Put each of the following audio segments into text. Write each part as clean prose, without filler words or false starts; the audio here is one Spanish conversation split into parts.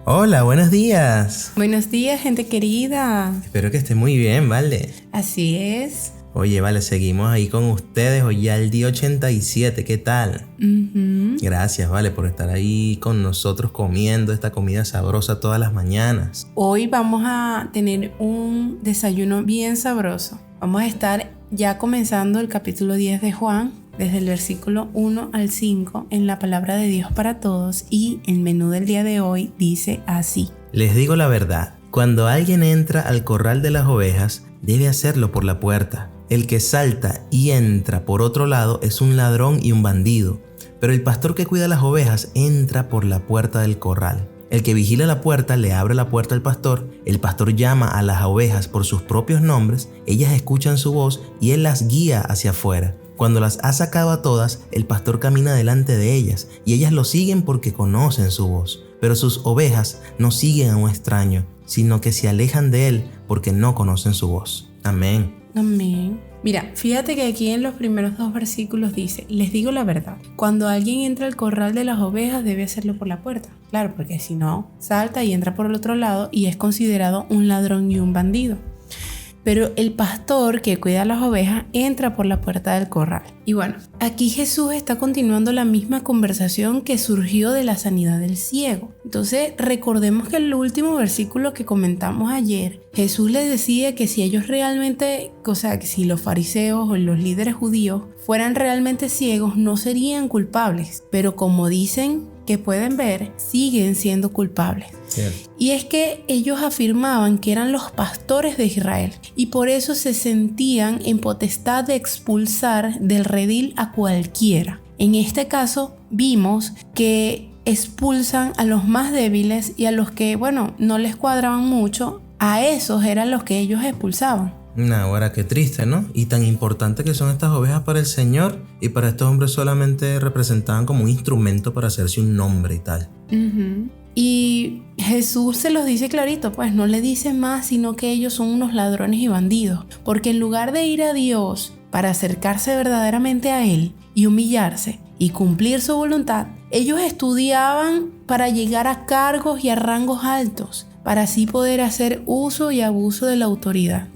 Hola, buenos días. Buenos días, gente querida. Espero que esté muy bien, ¿vale? Así es. Oye, vale, seguimos ahí con ustedes hoy ya el día 87, ¿qué tal? Gracias, vale, por estar ahí con nosotros comiendo esta comida sabrosa todas las mañanas. Hoy vamos a tener un desayuno bien sabroso. Vamos a estar ya comenzando el capítulo 10 de Juan, desde el versículo 1 al 5, en la palabra de Dios para todos, y el menú del día de hoy dice así. Les digo la verdad, cuando alguien entra al corral de las ovejas, debe hacerlo por la puerta. El que salta y entra por otro lado es un ladrón y un bandido, pero el pastor que cuida las ovejas entra por la puerta del corral. El que vigila la puerta le abre la puerta al pastor, el pastor llama a las ovejas por sus propios nombres, ellas escuchan su voz y él las guía hacia afuera. Cuando las ha sacado a todas, el pastor camina delante de ellas y ellas lo siguen porque conocen su voz. Pero sus ovejas no siguen a un extraño, sino que se alejan de él porque no conocen su voz. Amén. Amén. Mira, fíjate que aquí en los primeros 2 versículos dice, les digo la verdad, cuando alguien entra al corral de las ovejas debe hacerlo por la puerta. Claro, porque si no, salta y entra por el otro lado y es considerado un ladrón y un bandido. Pero el pastor que cuida a las ovejas entra por la puerta del corral. Y bueno, aquí Jesús está continuando la misma conversación que surgió de la sanidad del ciego. Entonces recordemos que el último versículo que comentamos ayer, Jesús les decía que si ellos realmente, o sea, que si los fariseos o los líderes judíos fueran realmente ciegos, no serían culpables. Pero como dicen que pueden ver, siguen siendo culpables. Cierto. Y es que ellos afirmaban que eran los pastores de Israel y por eso se sentían en potestad de expulsar del redil a cualquiera. En este caso vimos que expulsan a los más débiles y a los que, no les cuadraban mucho, a esos eran los que ellos expulsaban. Ahora qué triste, ¿no? Y tan importante que son estas ovejas para el Señor, y para estos hombres solamente representaban como un instrumento para hacerse un nombre y tal. Y Jesús se los dice clarito, pues no le dice más, sino que ellos son unos ladrones y bandidos, porque en lugar de ir a Dios para acercarse verdaderamente a Él y humillarse y cumplir su voluntad, ellos estudiaban para llegar a cargos y a rangos altos, para así poder hacer uso y abuso de la autoridad.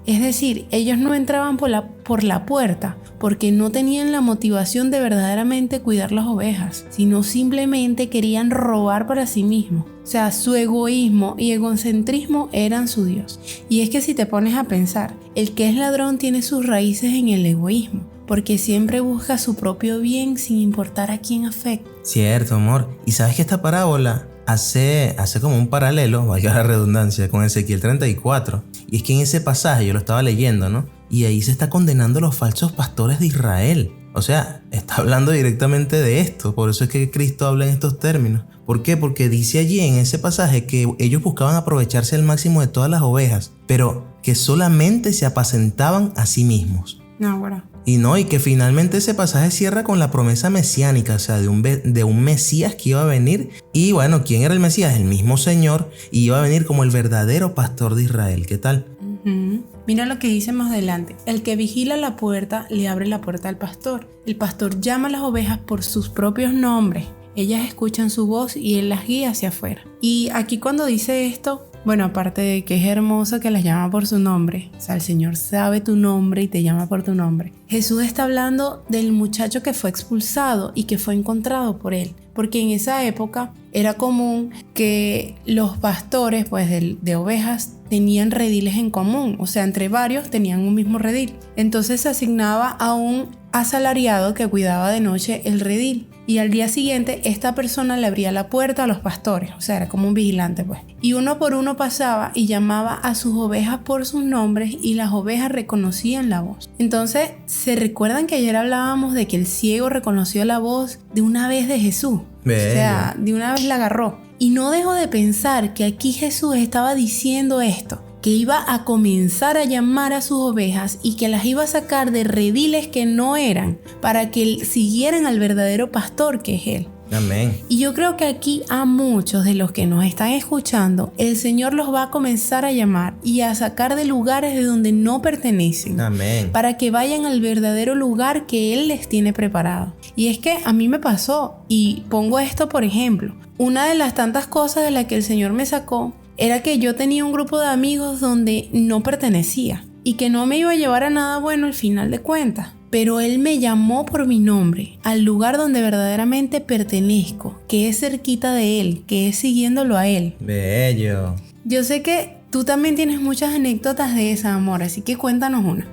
Es decir, ellos no entraban por la puerta porque no tenían la motivación de verdaderamente cuidar las ovejas, sino simplemente querían robar para sí mismos. O sea, su egoísmo y egocentrismo eran su Dios. Y es que si te pones a pensar, el que es ladrón tiene sus raíces en el egoísmo, porque siempre busca su propio bien sin importar a quién afecta. Cierto, amor. Y sabes que esta parábola hace como un paralelo, valga la redundancia, con Ezequiel 34. Y es que en ese pasaje yo lo estaba leyendo, ¿no? Y ahí se está condenando a los falsos pastores de Israel. O sea, está hablando directamente de esto. Por eso es que Cristo habla en estos términos. ¿Por qué? Porque dice allí en ese pasaje que ellos buscaban aprovecharse al máximo de todas las ovejas, pero que solamente se apacentaban a sí mismos. Y que finalmente ese pasaje cierra con la promesa mesiánica, o sea, de un Mesías que iba a venir. Y bueno, ¿quién era el Mesías? El mismo Señor, y iba a venir como el verdadero pastor de Israel. ¿Qué tal? Mira lo que dice más adelante. El que vigila la puerta le abre la puerta al pastor. El pastor llama a las ovejas por sus propios nombres. Ellas escuchan su voz y él las guía hacia afuera. Y aquí cuando dice esto, aparte de que es hermoso que las llama por su nombre, o sea, el Señor sabe tu nombre y te llama por tu nombre. Jesús está hablando del muchacho que fue expulsado y que fue encontrado por él. Porque en esa época era común que los pastores de ovejas tenían rediles en común, o sea, entre varios tenían un mismo redil. Entonces se asignaba a un asalariado que cuidaba de noche el redil. Y al día siguiente esta persona le abría la puerta a los pastores, o sea, era como un vigilante pues. Y uno por uno pasaba y llamaba a sus ovejas por sus nombres y las ovejas reconocían la voz. Entonces, ¿se recuerdan que ayer hablábamos de que el ciego reconoció la voz de una vez de Jesús? Bello. O sea, de una vez la agarró. Y no dejo de pensar que aquí Jesús estaba diciendo esto, que iba a comenzar a llamar a sus ovejas y que las iba a sacar de rediles que no eran para que siguieran al verdadero pastor que es Él. Amén. Y yo creo que aquí a muchos de los que nos están escuchando, el Señor los va a comenzar a llamar y a sacar de lugares de donde no pertenecen. Amén. Para que vayan al verdadero lugar que Él les tiene preparado. Y es que a mí me pasó, y pongo esto por ejemplo. Una de las tantas cosas de las que el Señor me sacó era que yo tenía un grupo de amigos donde no pertenecía y que no me iba a llevar a nada bueno al final de cuentas. Pero Él me llamó por mi nombre, al lugar donde verdaderamente pertenezco, que es cerquita de Él, que es siguiéndolo a Él. Bello. Yo sé que tú también tienes muchas anécdotas de esa, amor, así que cuéntanos una.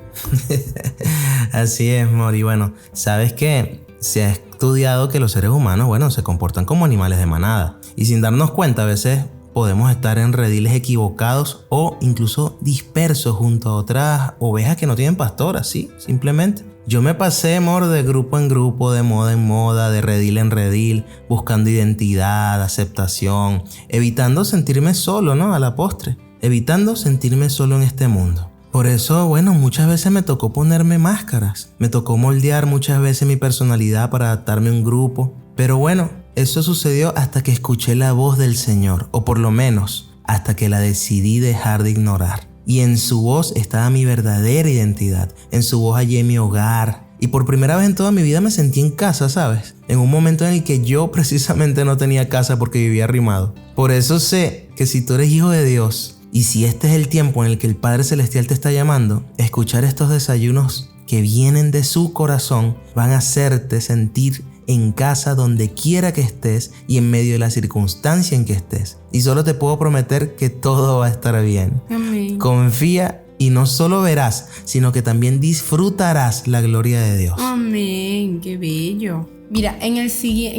Así es, amor. Y bueno, ¿sabes qué? Se ha estudiado que los seres humanos, bueno, se comportan como animales de manada. Y sin darnos cuenta, a veces podemos estar en rediles equivocados o incluso dispersos junto a otras ovejas que no tienen pastor, así, simplemente. Yo me pasé, amor, de grupo en grupo, de moda en moda, de redil en redil, buscando identidad, aceptación, evitando sentirme solo, ¿no? A la postre, evitando sentirme solo en este mundo. Por eso, bueno, muchas veces me tocó ponerme máscaras, me tocó moldear muchas veces mi personalidad para adaptarme a un grupo, pero bueno, eso sucedió hasta que escuché la voz del Señor, o por lo menos, hasta que la decidí dejar de ignorar. Y en su voz estaba mi verdadera identidad. En su voz hallé mi hogar. Y por primera vez en toda mi vida me sentí en casa, ¿sabes? En un momento en el que yo precisamente no tenía casa porque vivía arrimado. Por eso sé que si tú eres hijo de Dios, y si este es el tiempo en el que el Padre Celestial te está llamando, escuchar estos desayunos que vienen de su corazón van a hacerte sentir en casa donde quiera que estés y en medio de la circunstancia en que estés. Y solo te puedo prometer que todo va a estar bien. Amén. Confía y no solo verás, sino que también disfrutarás la gloria de Dios. Amén, qué bello. Mira, en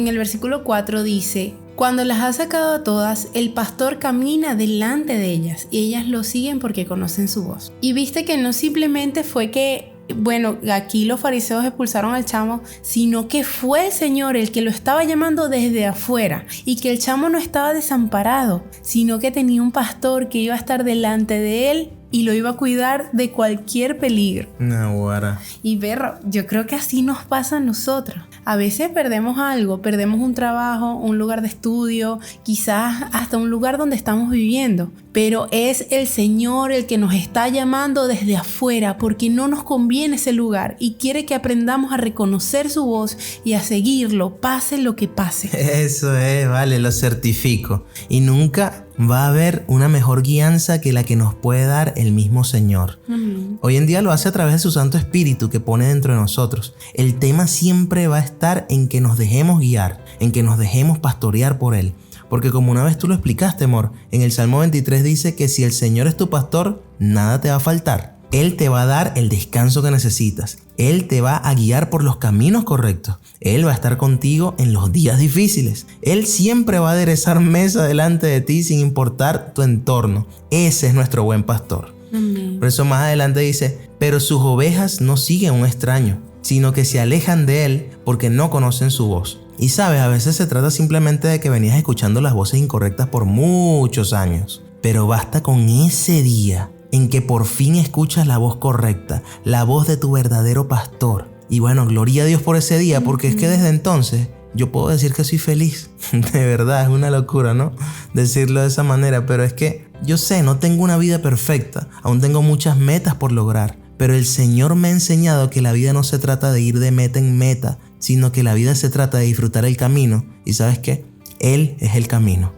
el versículo 4 dice: cuando las ha sacado a todas, el pastor camina delante de ellas y ellas lo siguen porque conocen su voz. Y viste que no simplemente fue que, bueno, aquí los fariseos expulsaron al chamo, sino que fue el Señor el que lo estaba llamando desde afuera, y que el chamo no estaba desamparado, sino que tenía un pastor que iba a estar delante de él y lo iba a cuidar de cualquier peligro. Naguará. Y Berro, yo creo que así nos pasa a nosotros. A veces perdemos algo, perdemos un trabajo, un lugar de estudio, quizás hasta un lugar donde estamos viviendo. Pero es el Señor el que nos está llamando desde afuera porque no nos conviene ese lugar y quiere que aprendamos a reconocer su voz y a seguirlo, pase lo que pase. Eso es, vale, lo certifico. Y nunca va a haber una mejor guianza que la que nos puede dar el mismo Señor. Amén. Hoy en día lo hace a través de su Santo Espíritu que pone dentro de nosotros. El tema siempre va a estar en que nos dejemos guiar, en que nos dejemos pastorear por Él. Porque como una vez tú lo explicaste, amor, en el Salmo 23 dice que si el Señor es tu pastor, nada te va a faltar. Él te va a dar el descanso que necesitas. Él te va a guiar por los caminos correctos. Él va a estar contigo en los días difíciles. Él siempre va a aderezar mesa delante de ti sin importar tu entorno. Ese es nuestro buen pastor. Amén. Por eso más adelante dice, pero sus ovejas no siguen a un extraño, sino que se alejan de él porque no conocen su voz. Y sabes, a veces se trata simplemente de que venías escuchando las voces incorrectas por muchos años. Pero basta con ese día en que por fin escuchas la voz correcta, la voz de tu verdadero pastor. Y bueno, gloria a Dios por ese día, porque es que desde entonces yo puedo decir que soy feliz. De verdad, es una locura, ¿no? Decirlo de esa manera, pero es que yo sé, no tengo una vida perfecta, aún tengo muchas metas por lograr. Pero el Señor me ha enseñado que la vida no se trata de ir de meta en meta, sino que la vida se trata de disfrutar el camino. ¿Y sabes qué? Él es el camino.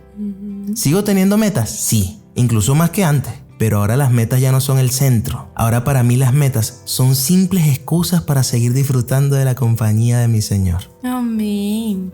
¿Sigo teniendo metas? Sí, incluso más que antes. Pero ahora las metas ya no son el centro. Ahora para mí las metas son simples excusas para seguir disfrutando de la compañía de mi Señor. Amén.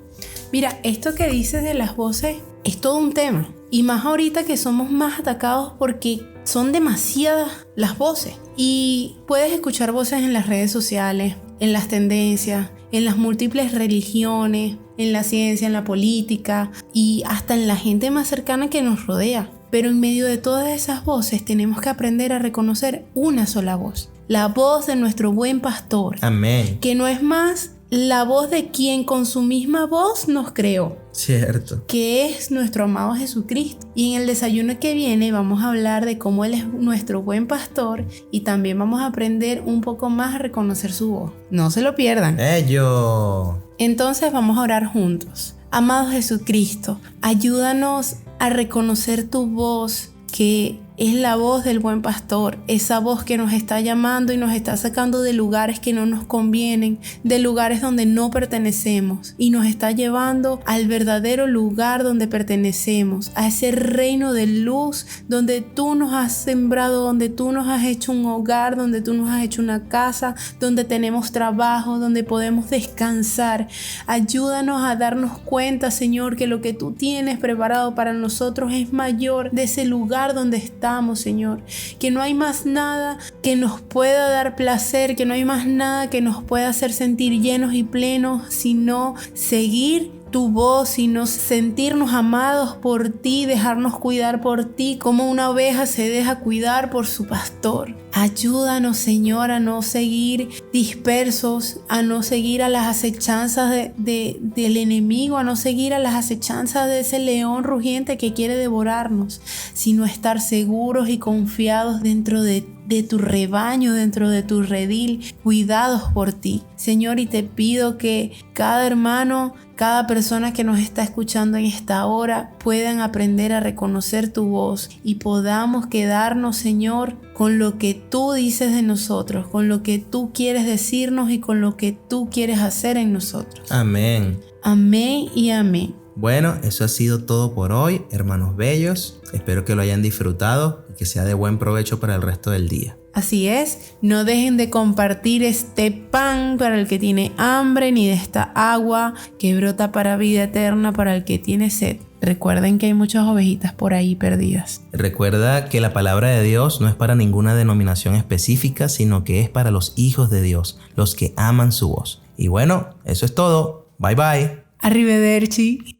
Mira, esto que dices de las voces es todo un tema. Y más ahorita que somos más atacados porque son demasiadas las voces. Y puedes escuchar voces en las redes sociales, en las tendencias, en las múltiples religiones, en la ciencia, en la política y hasta en la gente más cercana que nos rodea. Pero en medio de todas esas voces tenemos que aprender a reconocer una sola voz. La voz de nuestro buen pastor. Amén. Que no es más la voz de quien con su misma voz nos creó. Cierto. Que es nuestro amado Jesucristo. Y en el desayuno que viene vamos a hablar de cómo Él es nuestro buen pastor y también vamos a aprender un poco más a reconocer su voz. No se lo pierdan. Ello. Entonces vamos a orar juntos. Amado Jesucristo, ayúdanos a reconocer tu voz, que es la voz del buen pastor, esa voz que nos está llamando y nos está sacando de lugares que no nos convienen, de lugares donde no pertenecemos, y nos está llevando al verdadero lugar donde pertenecemos, a ese reino de luz donde tú nos has sembrado, donde tú nos has hecho un hogar, donde tú nos has hecho una casa, donde tenemos trabajo, donde podemos descansar. Ayúdanos a darnos cuenta, Señor, que lo que tú tienes preparado para nosotros es mayor de ese lugar donde estamos, Señor, que no hay más nada que nos pueda dar placer, que no hay más nada que nos pueda hacer sentir llenos y plenos, sino seguir tu voz, sino sentirnos amados por ti, dejarnos cuidar por ti, como una oveja se deja cuidar por su pastor. Ayúdanos, Señor, a no seguir dispersos, a no seguir a las acechanzas del enemigo, a no seguir a las acechanzas de ese león rugiente que quiere devorarnos, sino estar seguros y confiados dentro de tu rebaño, dentro de tu redil, cuidados por ti, Señor. Y te pido que cada hermano, cada persona que nos está escuchando en esta hora puedan aprender a reconocer tu voz y podamos quedarnos, Señor, con lo que tú dices de nosotros, con lo que tú quieres decirnos y con lo que tú quieres hacer en nosotros. Amén. Amén y amén. Bueno, eso ha sido todo por hoy, hermanos bellos. Espero que lo hayan disfrutado y que sea de buen provecho para el resto del día. Así es, no dejen de compartir este pan para el que tiene hambre, ni de esta agua que brota para vida eterna para el que tiene sed. Recuerden que hay muchas ovejitas por ahí perdidas. Recuerda que la palabra de Dios no es para ninguna denominación específica, sino que es para los hijos de Dios, los que aman su voz. Y bueno, eso es todo. Bye bye. Arrivederci.